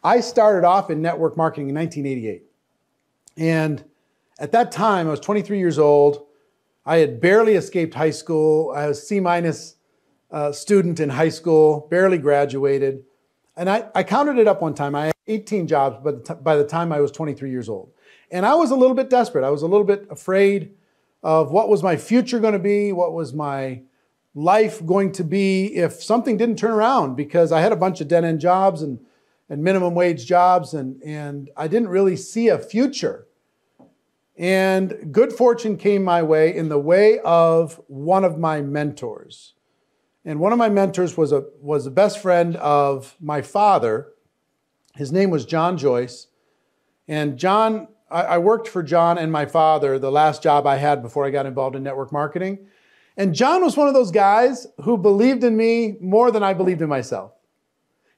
I started off in network marketing in 1988. And at that time, I was 23 years old. I had barely escaped high school. I was C- student in high school, barely graduated. And I counted it up one time. I had 18 jobs by the time I was 23 years old. And I was a little bit desperate. I was a little bit afraid of what was my future going to be, what was my life going to be if something didn't turn around, because I had a bunch of dead-end jobs and minimum wage jobs, and I didn't really see a future. And good fortune came my way in the way of one of my mentors. And one of my mentors was a best friend of my father. His name was John Joyce. And John, I worked for John and my father, the last job I had before I got involved in network marketing. And John was one of those guys who believed in me more than I believed in myself.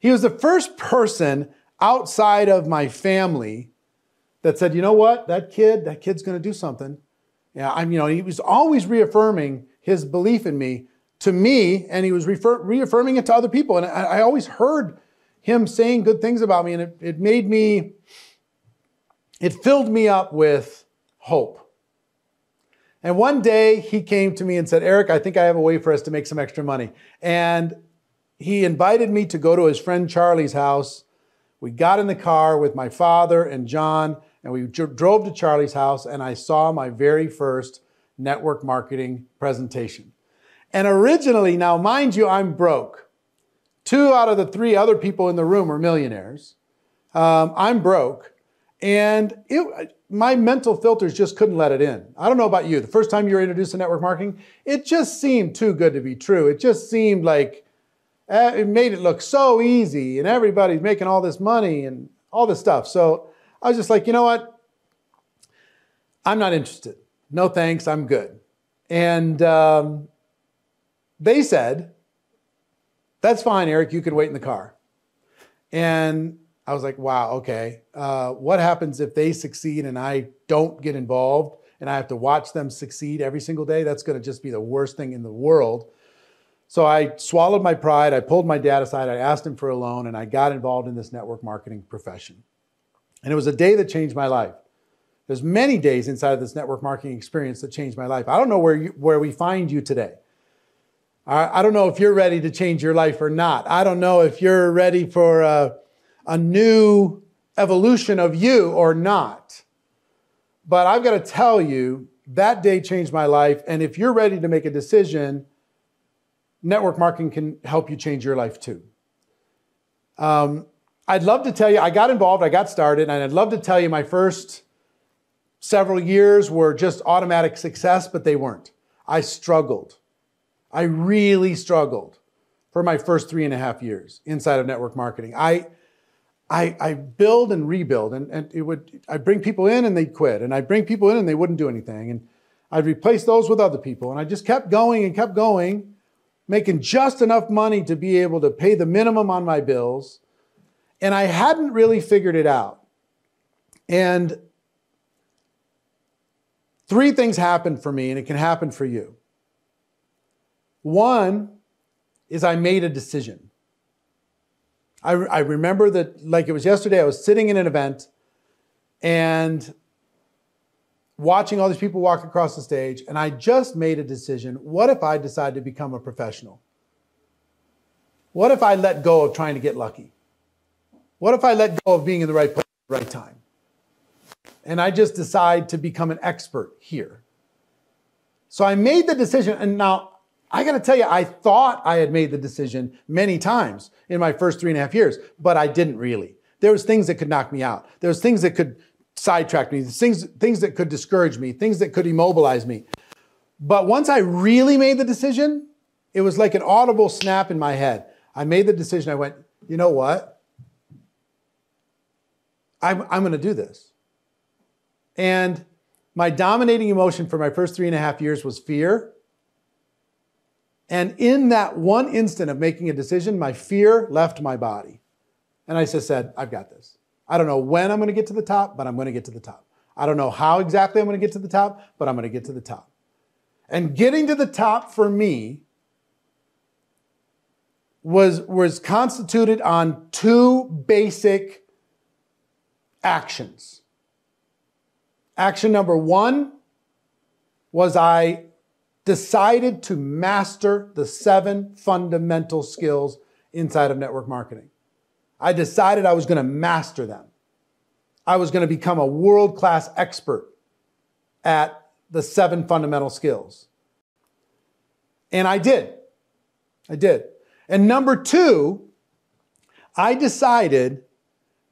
He was the first person outside of my family that said, you know what, that kid's going to do something. Yeah, he was always reaffirming his belief in me to me, and he was reaffirming it to other people. And I always heard him saying good things about me, and it filled me up with hope. And one day he came to me and said, Eric, I think I have a way for us to make some extra money. And he invited me to go to his friend Charlie's house. We got in the car with my father and John, and we drove to Charlie's house, and I saw my very first network marketing presentation. And originally, now mind you, I'm broke. 2 out of the 3 other people in the room are millionaires. I'm broke. And my mental filters just couldn't let it in. I don't know about you. The first time you were introduced to network marketing, it just seemed too good to be true. It just seemed like it made it look so easy, and everybody's making all this money and all this stuff. So I was just like, you know what? I'm not interested. No thanks, I'm good. And they said, that's fine, Eric, you can wait in the car. And I was like, wow, okay. What happens if they succeed and I don't get involved and I have to watch them succeed every single day? That's going to just be the worst thing in the world. So I swallowed my pride. I pulled my dad aside. I asked him for a loan, and I got involved in this network marketing profession. And it was a day that changed my life. There's many days inside of this network marketing experience that changed my life. I don't know where we find you today. I don't know if you're ready to change your life or not. I don't know if you're ready for a new evolution of you or not. But I've got to tell you, that day changed my life. And if you're ready to make a decision, network marketing can help you change your life too. I'd love to tell you, I got involved, I got started, and I'd love to tell you my first several years were just automatic success, but they weren't. I struggled. I really struggled for my first 3.5 years inside of network marketing. I build and rebuild, and I'd bring people in and they'd quit, and I'd bring people in and they wouldn't do anything, and I'd replace those with other people, and I just kept going and kept going, making just enough money to be able to pay the minimum on my bills, and I hadn't really figured it out. And 3 things happened for me, and it can happen for you. One is I made a decision. I remember that like it was yesterday. I was sitting in an event and watching all these people walk across the stage, and I just made a decision. What if I decide to become a professional? What if I let go of trying to get lucky? What if I let go of being in the right place at the right time? And I just decide to become an expert here. So I made the decision, and now I got to tell you, I thought I had made the decision many times in my first 3.5 years, but I didn't really. There was things that could knock me out. There was things that could sidetrack me, things that could discourage me, things that could immobilize me. But once I really made the decision, it was like an audible snap in my head. I made the decision. I went, you know what? I'm going to do this. And my dominating emotion for my first 3.5 years was fear. And in that one instant of making a decision, my fear left my body. And I just said, I've got this. I don't know when I'm going to get to the top, but I'm going to get to the top. I don't know how exactly I'm going to get to the top, but I'm going to get to the top. And getting to the top for me was constituted on 2 basic actions. Action number one was I decided to master the 7 fundamental skills inside of network marketing. I decided I was going to master them. I was going to become a world-class expert at the 7 fundamental skills. And I did. I did. And number 2, I decided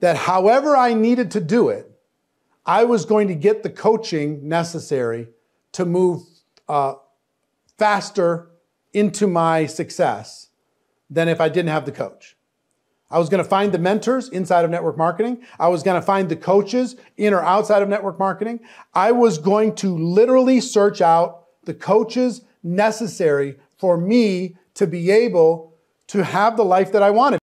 that however I needed to do it, I was going to get the coaching necessary to move faster into my success than if I didn't have the coach. I was going to find the mentors inside of network marketing. I was going to find the coaches in or outside of network marketing. I was going to literally search out the coaches necessary for me to be able to have the life that I wanted.